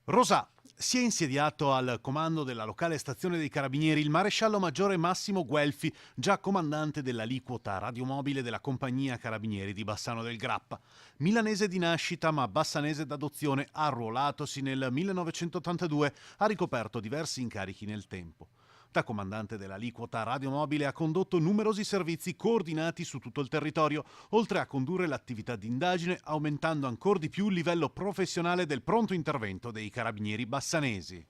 Rosà, si è insediato al comando della locale stazione dei Carabinieri il maresciallo maggiore Massimo Guelfi, già comandante dell'aliquota radiomobile della compagnia Carabinieri di Bassano del Grappa. Milanese di nascita ma bassanese d'adozione, arruolatosi nel 1982, ha ricoperto diversi incarichi nel tempo. Da comandante dell'aliquota radiomobile ha condotto numerosi servizi coordinati su tutto il territorio, oltre a condurre l'attività di indagine, aumentando ancor di più il livello professionale del pronto intervento dei carabinieri bassanesi.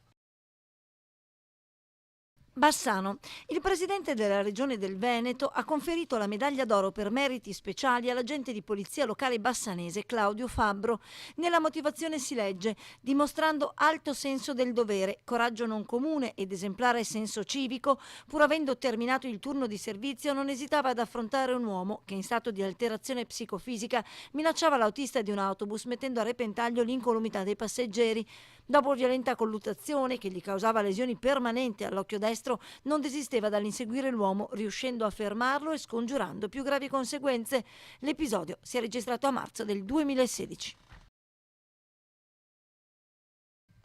Bassano. Il presidente della regione del Veneto ha conferito la medaglia d'oro per meriti speciali all'agente di polizia locale bassanese Claudio Fabbro. Nella motivazione si legge: dimostrando alto senso del dovere, coraggio non comune ed esemplare senso civico, pur avendo terminato il turno di servizio non esitava ad affrontare un uomo che in stato di alterazione psicofisica minacciava l'autista di un autobus mettendo a repentaglio l'incolumità dei passeggeri. Dopo violenta colluttazione che gli causava lesioni permanenti all'occhio destro, non desisteva dall'inseguire l'uomo, riuscendo a fermarlo e scongiurando più gravi conseguenze. L'episodio si è registrato a marzo del 2016.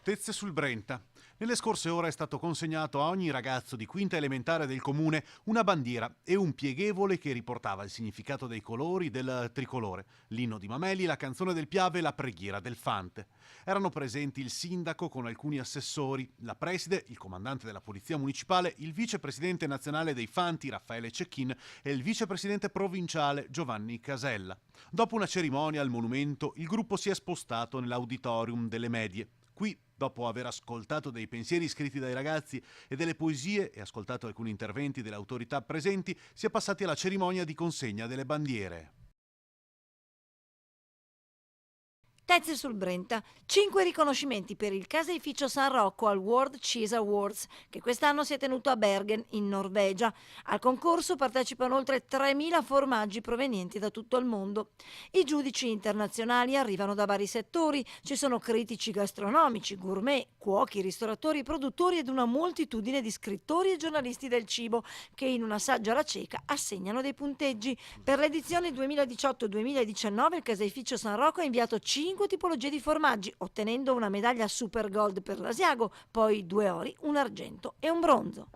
Tezze sul Brenta. Nelle scorse ore è stato consegnato a ogni ragazzo di quinta elementare del comune una bandiera e un pieghevole che riportava il significato dei colori del tricolore, l'inno di Mameli, la canzone del Piave e la preghiera del Fante. Erano presenti il sindaco con alcuni assessori, la preside, il comandante della polizia municipale, il vicepresidente nazionale dei Fanti Raffaele Cecchin e il vicepresidente provinciale Giovanni Casella. Dopo una cerimonia al monumento, il gruppo si è spostato nell'auditorium delle medie. Qui, dopo aver ascoltato dei pensieri scritti dai ragazzi e delle poesie e ascoltato alcuni interventi delle autorità presenti, si è passati alla cerimonia di consegna delle bandiere. Tezze sul Brenta. 5 riconoscimenti per il caseificio San Rocco al World Cheese Awards, che quest'anno si è tenuto a Bergen, in Norvegia. Al concorso partecipano oltre 3.000 formaggi provenienti da tutto il mondo. I giudici internazionali arrivano da vari settori. Ci sono critici gastronomici, gourmet, cuochi, ristoratori, produttori ed una moltitudine di scrittori e giornalisti del cibo che in una saggia alla cieca assegnano dei punteggi. Per l'edizione 2018-2019 il caseificio San Rocco ha inviato 5 tipologie di formaggi, ottenendo una medaglia Super Gold per l'Asiago, poi 2 ori, un argento e un bronzo.